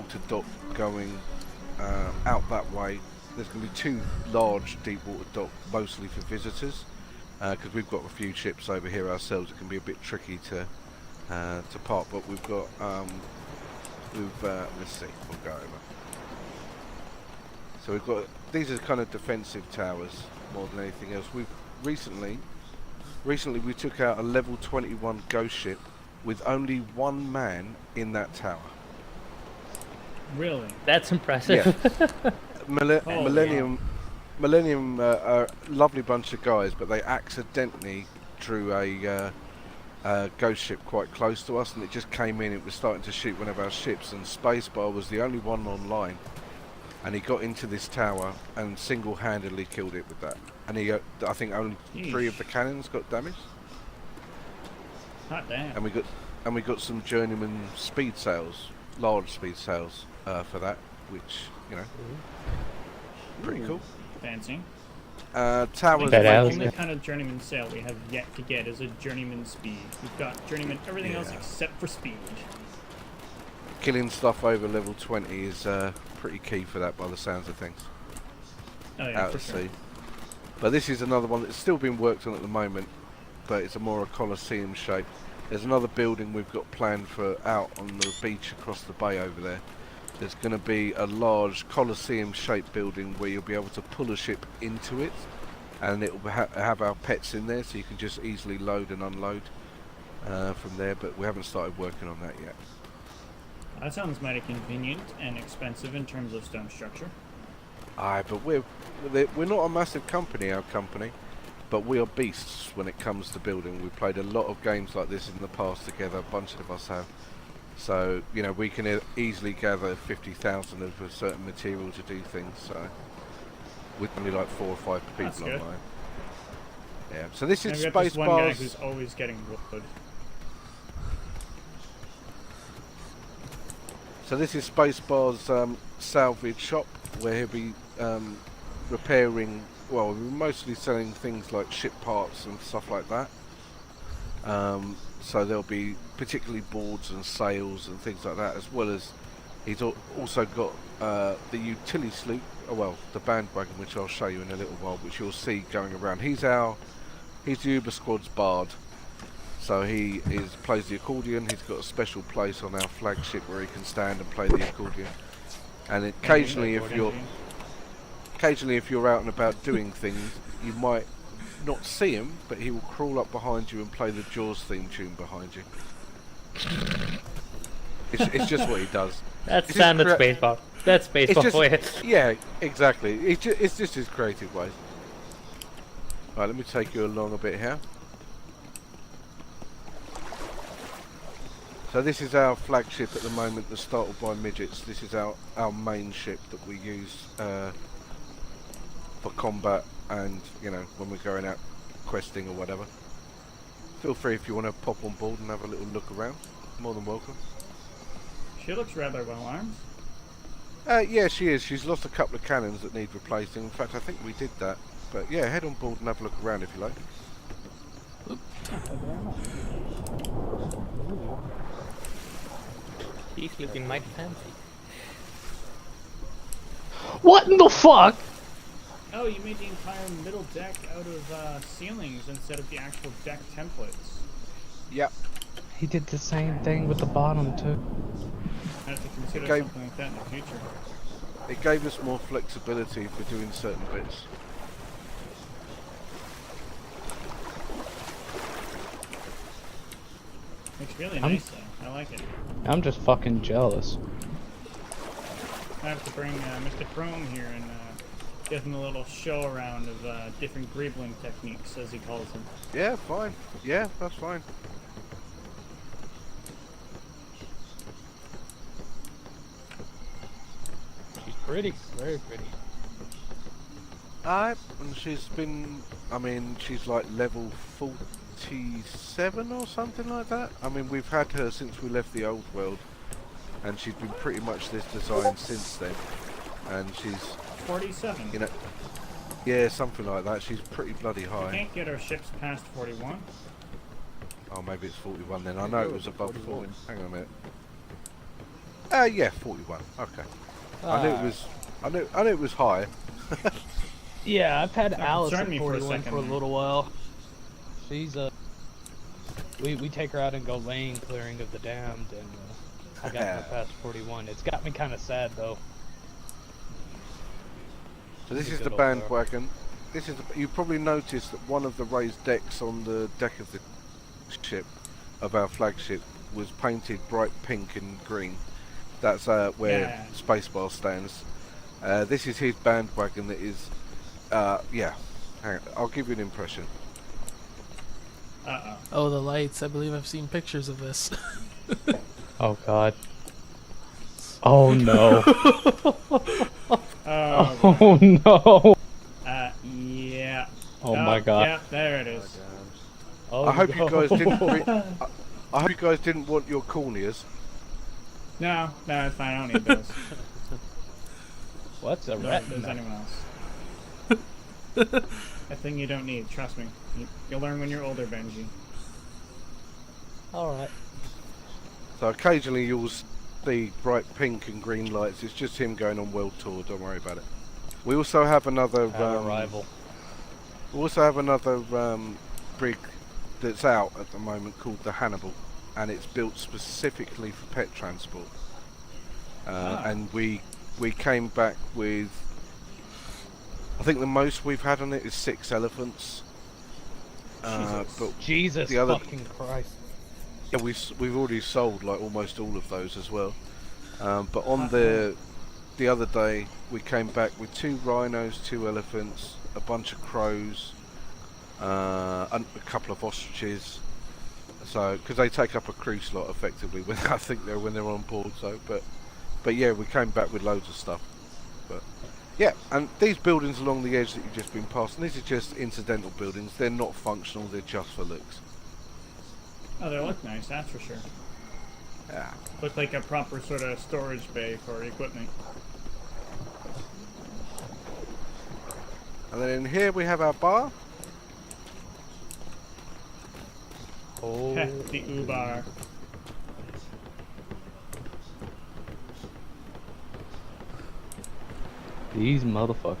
water dock going out that way. There's going to be 2 large deep water docks, mostly for visitors, because we've got a few ships over here ourselves. It can be a bit tricky to park, but we've got let's see, we'll go over. So we've got, these are kind of defensive towers more than anything else. We've recently we took out a level 21 ghost ship with only 1 man in that tower. Really? That's impressive. Yeah. Millennium are a lovely bunch of guys, but they accidentally drew a ghost ship quite close to us, and it just came in. It was starting to shoot one of our ships, and Spacebar was the only one online, and he got into this tower and single-handedly killed it with that. And he, I think, only 3 of the cannons got damaged. Hot damn. And we got some journeyman speed sails, large speed sails for that, which, you know, pretty cool. Fancy. Towers. The only kind of journeyman sail we have yet to get is a journeyman speed. We've got journeyman everything else except for speed. Killing stuff over level 20 is pretty key for that, by the sounds of things. Oh yeah, out for at sure. sea. But this is another one that's still being worked on at the moment, but it's a more a Colosseum shape. There's another building we've got planned for out on the beach across the bay over there. There's going to be a large Colosseum shaped building where you'll be able to pull a ship into it, and it will have our pets in there, so you can just easily load and unload from there, but we haven't started working on that yet. That sounds mighty convenient and expensive in terms of stone structure. Aye, but we're not a massive company, our company, but we are beasts when it comes to building. We've played a lot of games like this in the past together, a bunch of us have. So, you know, we can easily gather 50,000 of a certain material to do things, so with only like 4 or 5 people online. Yeah, so this is I've got this one guy who's Spacebar's... always getting wood. So this is Spacebar's salvage shop, where he'll be repairing, well, we're mostly selling things like ship parts and stuff like that. So there'll be particularly boards and sails and things like that, as well as he's also got the utility sloop, the bandwagon, which I'll show you in a little while, which you'll see going around. He's the Uber Squad's bard, so he plays the accordion. He's got a special place on our flagship where he can stand and play the accordion. And occasionally, if you're out and about doing things, you might not see him, but he will crawl up behind you and play the Jaws theme tune behind you. It's just what he does. That's standard Spacebar. That's Spacebar for you. Yeah, exactly. It's just his creative ways. Right, let me take you along a bit here. So this is our flagship at the moment, the Startled by Midgets. This is our main ship that we use for combat, and you know, when we're going out questing or whatever. Feel free if you want to pop on board and have a little look around. More than welcome. She looks rather well armed. Yeah, she is. She's lost a couple of cannons that need replacing. In fact, I think we did that. But yeah, head on board and have a look around if you like. She's looking mighty fancy. What in the fuck? Oh, you made the entire middle deck out of ceilings instead of the actual deck templates. Yep. He did the same thing with the bottom too. I have to consider something like that in the future. It gave us more flexibility for doing certain bits. Looks really nice though. I like it. I'm just fucking jealous. I have to bring Mr. Chrome here and give him a little show around of different greebling techniques, as he calls them. Yeah, fine. Yeah, that's fine. She's pretty, very pretty. And she's been, I mean, she's like level 47 or something like that. I mean, we've had her since we left the old world, and she's been pretty much this design since then. And she's 47. You know, yeah, something like that. She's pretty bloody high. We can't get our ships past 41. Oh, maybe it's 41 then. I know it was above 40. Hang on a minute. Yeah, 41. Okay. I knew it was. I knew it was high. Yeah, I've had That Alice concerned at me for a 41 second for a there. little while. She's we take her out and go lane clearing of the damned, and I got her past 41. It's got me kind of sad though. So this She's a is the good old girl. bandwagon. This is. You probably noticed that one of the raised decks on the deck of the ship, of our flagship, was painted bright pink and green. That's where Yeah. Spacebar stands. This is his bandwagon. That is. Yeah. Hang on. I'll give you an impression. Uh-oh. Oh, the lights. I believe I've seen pictures of this. Oh God. Oh no. Oh, Oh no. yeah. Oh my God. Yeah, there it is. Oh, I hope you guys no. didn't. I hope you guys didn't want your corneas. No, it's fine. I don't need those. What's a Nor does retina? anyone else. A thing you don't need. Trust me. You'll learn when you're older, Benji. All right. So occasionally you'll see bright pink and green lights. It's just him going on world tour. Don't worry about it. We also have another. Arrival. We also have another brig that's out at the moment called the Hannibal, and it's built specifically for pet transport. And we came back with. I think the most we've had on it is 6 elephants. But Jesus the other- fucking Christ. yeah, we've already sold like almost all of those as well. But on the other day, we came back with 2 rhinos, 2 elephants, a bunch of crows, and a couple of ostriches. So, because they take up a crew slot effectively when I think when they're on board. So, but yeah, we came back with loads of stuff. But yeah, and these buildings along the edge that you've just been passing, these are just incidental buildings. They're not functional. They're just for looks. Oh, they look nice, that's for sure. Yeah. Look like a proper sort of storage bay for equipment. And then in here we have our bar. Oh. The Ubor. These motherfuckers.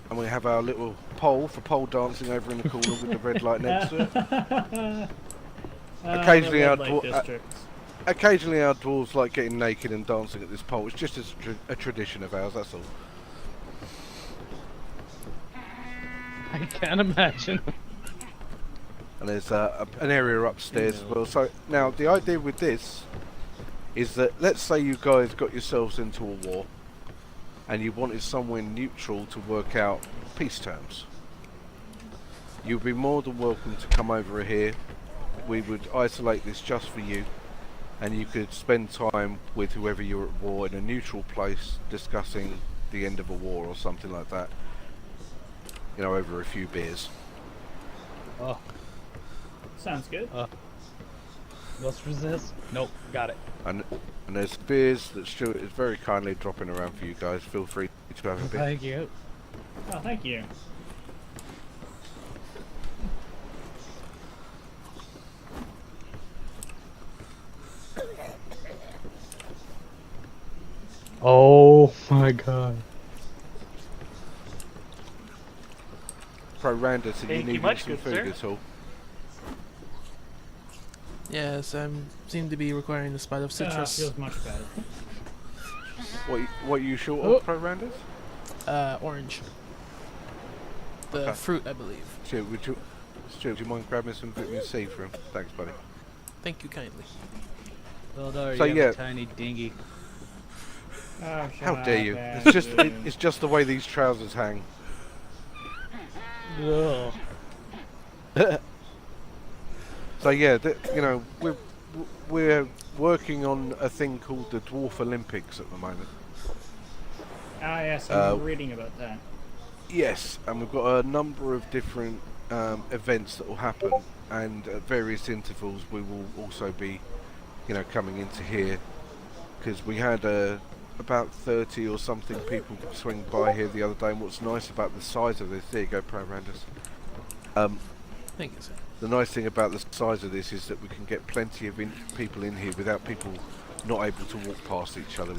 And we have our little pole for pole dancing over in the corner with the red light next to it. Occasionally the our red light districts. Occasionally our dwarves like getting naked and dancing at this pole. It's just a tradition of ours, that's all. I can't imagine. And there's an area upstairs as well. So now the idea with this is that let's say you guys got yourselves into a war and you wanted somewhere neutral to work out peace terms. You'd be more than welcome to come over here. We would isolate this just for you, and you could spend time with whoever you're at war in a neutral place discussing the end of a war or something like that, you know, over a few beers. Oh, Sounds good. let's resist. Nope, got it. And there's beers that Stuart is very kindly dropping around for you guys. Feel free to have a bit. Thank you. Oh, thank you. Oh my God. Pro Randa, so you Thank you need much, some good food sir. at all? Yes, I seem to be requiring a spot of citrus. Feels much better. What are you short Oh. of, Pro Randas? Orange. The Okay. fruit, I believe. Stuart, would you mind grabbing some vitamin C for him? Thanks, buddy. Thank you kindly. Although So, you have yeah. a tiny dinghy. Oh, How shut dare up, you? man. It's just it's just the way these trousers hang. Ugh. So yeah, you know, we're working on a thing called the Dwarf Olympics at the moment. Ah, yes, I remember reading about that. Yes, and we've got a number of different events that will happen, and at various intervals we will also be, you know, coming into here, because we had about 30 or something people swing by here the other day. And what's nice about the size of this, there you go, Pro Randus. Thank you, sir. The nice thing about the size of this is that we can get plenty of people in here without people not able to walk past each other, which